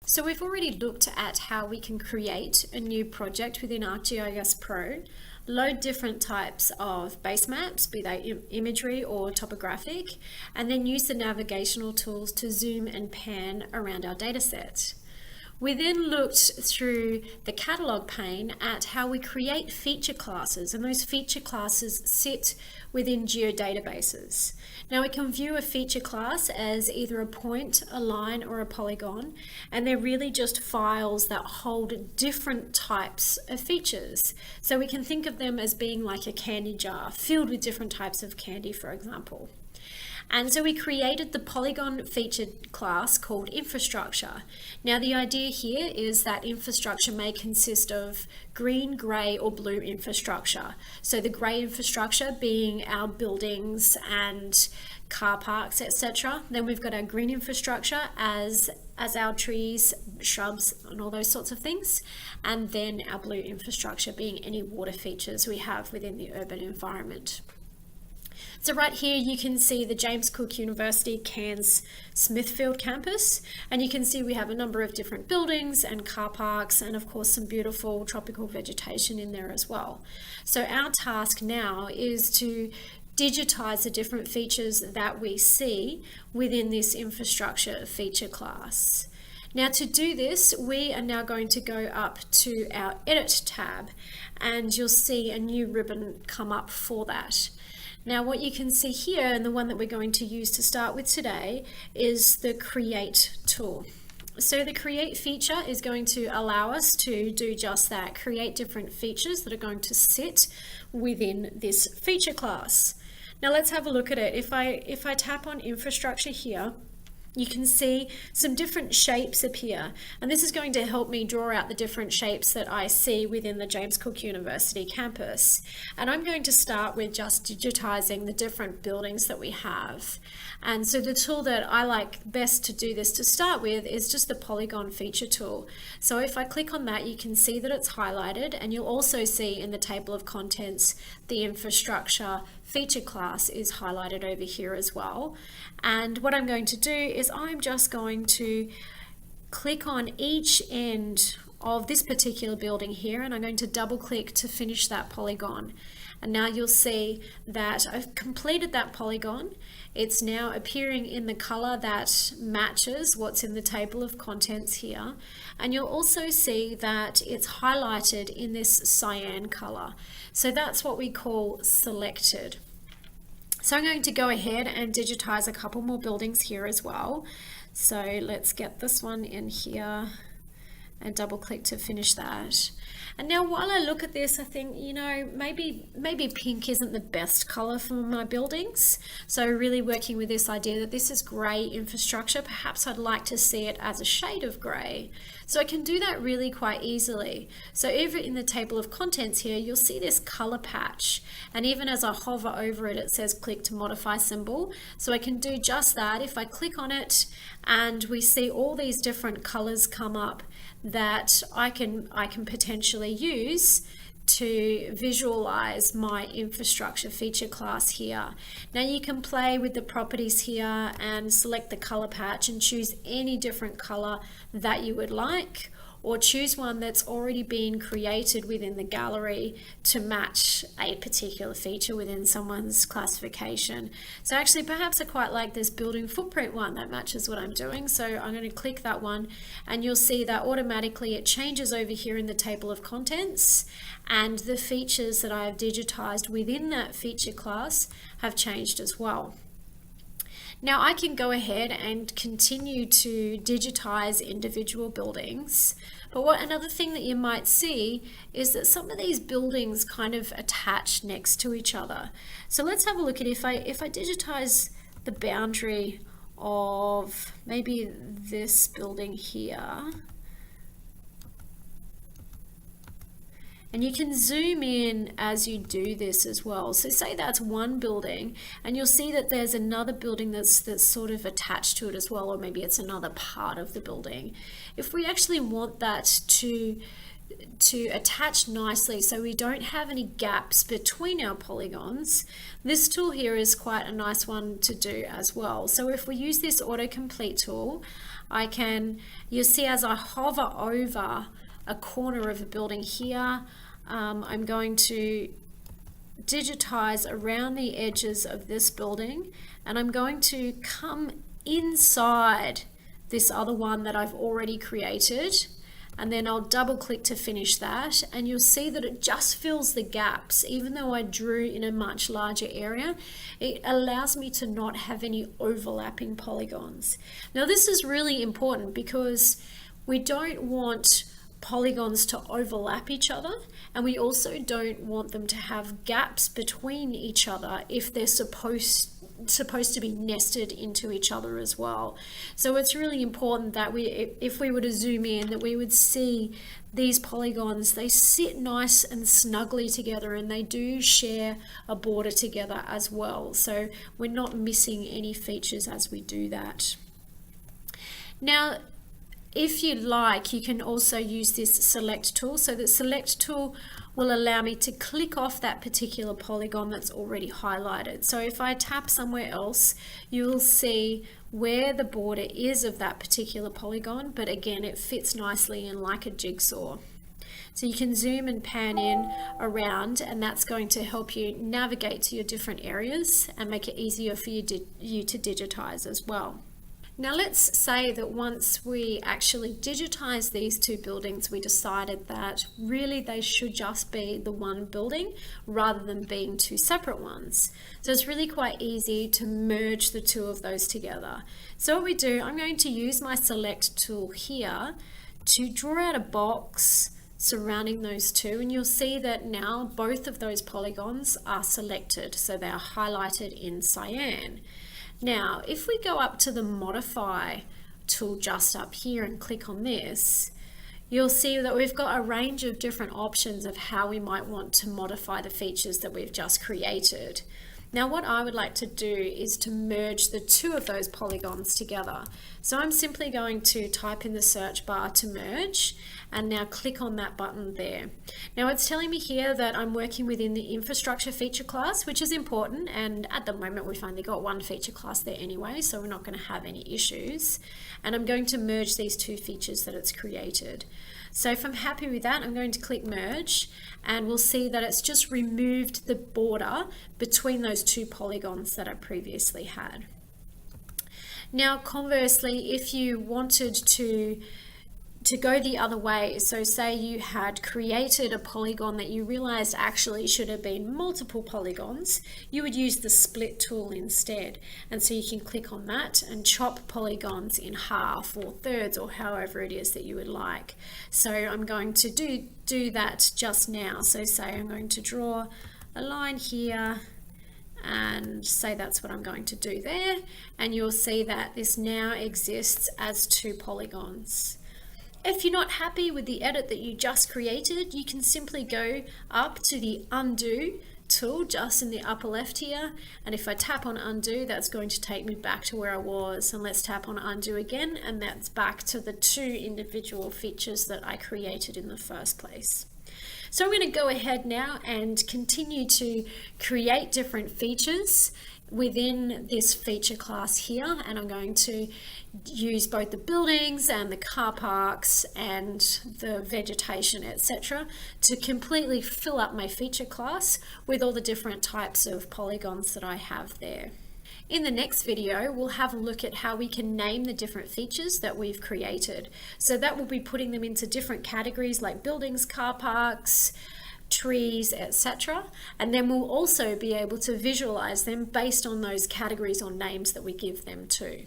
So we've already looked at how we can create a new project within ArcGIS Pro, load different types of base maps, be they imagery or topographic, and then use the navigational tools to zoom and pan around our data set. We then looked through the catalog pane at how we create feature classes, and those feature classes sit within geodatabases. Now we can view a feature class as either a point, a line, or a polygon, and they're really just files that hold different types of features. So we can think of them as being like a candy jar filled with different types of candy, for example. And so we created the Polygon featured class called infrastructure. Now the idea here is that infrastructure may consist of green, grey or blue infrastructure. So the grey infrastructure being our buildings and car parks, etc. Then we've got our green infrastructure as our trees, shrubs and all those sorts of things. And then our blue infrastructure being any water features we have within the urban environment. So right here you can see the James Cook University Cairns Smithfield campus, and you can see we have a number of different buildings and car parks and of course some beautiful tropical vegetation in there as well. So our task now is to digitize the different features that we see within this infrastructure feature class. Now to do this, we are now going to go up to our Edit tab, and you'll see a new ribbon come up for that. Now what you can see here, and the one that we're going to use to start with today, is the Create tool. So the Create feature is going to allow us to do just that, create different features that are going to sit within this feature class. Now let's have a look at it. If I tap on infrastructure here, you can see some different shapes appear, and this is going to help me draw out the different shapes that I see within the James Cook University campus. And I'm going to start with just digitizing the different buildings that we have. And so the tool that I like best to do this to start with is just the Polygon feature tool. So if I click on that, you can see that it's highlighted, and you'll also see in the table of contents the infrastructure feature class is highlighted over here as well. And what I'm going to do is I'm just going to click on each end of this particular building here, and I'm going to double click to finish that polygon. And now you'll see that I've completed that polygon. It's now appearing in the color that matches what's in the table of contents here. And you'll also see that it's highlighted in this cyan color. So that's what we call selected. So I'm going to go ahead and digitize a couple more buildings here as well. So let's get this one in here and double click to finish that. And now while I look at this, I think, you know, maybe pink isn't the best color for my buildings. So really working with this idea that this is gray infrastructure, perhaps I'd like to see it as a shade of gray. So I can do that really quite easily. So even in the table of contents here, you'll see this color patch. And even as I hover over it, it says click to modify symbol. So I can do just that. If I click on it and we see all these different colors come up that I can potentially use to visualize my infrastructure feature class here. Now you can play with the properties here and select the color patch and choose any different color that you would like, or choose one that's already been created within the gallery to match a particular feature within someone's classification. So actually perhaps I quite like this building footprint one that matches what I'm doing. So I'm going to click that one, and you'll see that automatically it changes over here in the table of contents, and the features that I have digitized within that feature class have changed as well. Now I can go ahead and continue to digitize individual buildings, but another thing that you might see is that some of these buildings kind of attach next to each other. So let's have a look at if I digitize the boundary of maybe this building here. And you can zoom in as you do this as well. So say that's one building, and you'll see that there's another building that's sort of attached to it as well, or maybe it's another part of the building. If we actually want that to attach nicely so we don't have any gaps between our polygons, this tool here is quite a nice one to do as well. So if we use this Autocomplete tool, you'll see as I hover over a corner of a building here, I'm going to digitize around the edges of this building, and I'm going to come inside this other one that I've already created, and then I'll double click to finish that, and you'll see that it just fills the gaps. Even though I drew in a much larger area, it allows me to not have any overlapping polygons. Now this is really important because we don't want polygons to overlap each other, and we also don't want them to have gaps between each other if they're supposed to be nested into each other as well. So it's really important that if we were to zoom in, that we would see these polygons, they sit nice and snugly together, and they do share a border together as well. So we're not missing any features as we do that. Now, if you like, you can also use this select tool. So the select tool will allow me to click off that particular polygon that's already highlighted. So if I tap somewhere else, you'll see where the border is of that particular polygon, but again, it fits nicely in like a jigsaw. So you can zoom and pan in around, and that's going to help you navigate to your different areas and make it easier for you to digitize as well. Now let's say that once we actually digitize these two buildings, we decided that really they should just be the one building rather than being two separate ones. So it's really quite easy to merge the two of those together. So what we do, I'm going to use my select tool here to draw out a box surrounding those two, and you'll see that now both of those polygons are selected, so they are highlighted in cyan. Now, if we go up to the modify tool just up here and click on this, you'll see that we've got a range of different options of how we might want to modify the features that we've just created. Now, what I would like to do is to merge the two of those polygons together. So I'm simply going to type in the search bar to merge, and now click on that button there. Now it's telling me here that I'm working within the infrastructure feature class, which is important, and at the moment we've only got one feature class there anyway, so we're not going to have any issues. And I'm going to merge these two features that it's created. So if I'm happy with that, I'm going to click merge, and we'll see that it's just removed the border between those two polygons that I previously had. Now conversely, if you wanted to go the other way, so say you had created a polygon that you realized actually should have been multiple polygons, you would use the split tool instead. And so you can click on that and chop polygons in half or thirds or however it is that you would like. So I'm going to do that just now. So say I'm going to draw a line here and say that's what I'm going to do there, and you'll see that this now exists as two polygons. If you're not happy with the edit that you just created, you can simply go up to the undo tool just in the upper left here, and if I tap on undo, that's going to take me back to where I was, and let's tap on undo again, and that's back to the two individual features that I created in the first place. So I'm going to go ahead now and continue to create different features within this feature class here, and I'm going to use both the buildings and the car parks and the vegetation, etc., to completely fill up my feature class with all the different types of polygons that I have there. In the next video, we'll have a look at how we can name the different features that we've created. So that will be putting them into different categories like buildings, car parks, trees, etc. And then we'll also be able to visualize them based on those categories or names that we give them to.